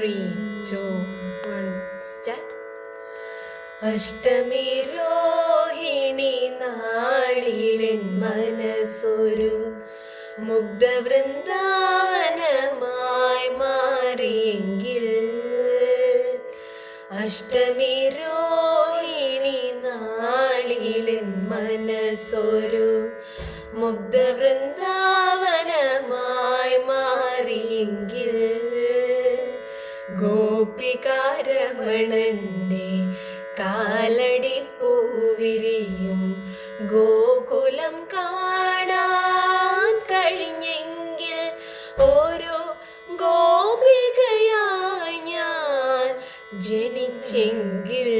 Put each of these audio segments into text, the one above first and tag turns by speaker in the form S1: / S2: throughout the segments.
S1: 3, 2, 1, start. അഷ്ടമി രോഹിണി നാളിലെൻ മനസ്സൊരു മുഗ്ധവൃന്ദാവനമായി മാറിയെങ്കിൽ, അഷ്ടമി രോഹിണി നാളിലെൻ മനസ്സൊരു മുഗ്ധവൃന്ദാവനമായി മാറിയെങ്കിൽ, ഗോപികാരമണന്റെ കാലടി പൂവിരിയും ഗോകുലം കാണാൻ കഴിഞ്ഞെങ്കിൽ, ഓരോ ഗോപികയായി ഞാൻ ജനിച്ചെങ്കിൽ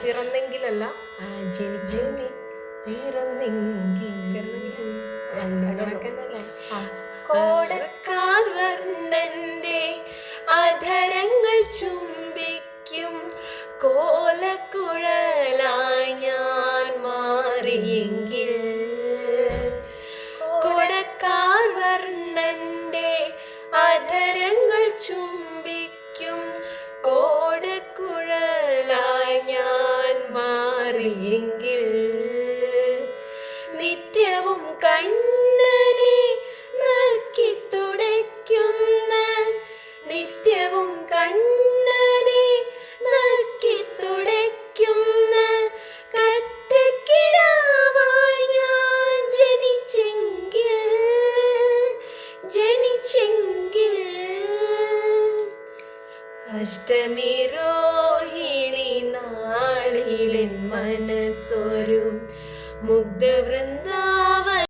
S2: പിറന്നെങ്കിലല്ല,
S1: ജനിച്ചെങ്കിൽ പിറന്നെങ്കിൽ കോടക്കാർ വർണ്ണന്റെ അധരങ്ങൾ ചുംബിക്കും കോലക്കുഴലായി ഞാൻ മാറിയെങ്കിൽ, കോടക്കാർ വർണ്ണന്റെ അധരങ്ങൾ ചുംബിക്കും കോടക്കുഴലായി ഞാൻ മാറിയെങ്കിൽ, നിത്യവും കണ്ണനെ നക്കി തുടയ്ക്കുന്ന, നിത്യവും കണ്ണനെ നക്കി തുടയ്ക്കുന്ന കറ്റക്കിടാവായി ഞാൻ ജനിച്ചെങ്കിൽ അഷ്ടമി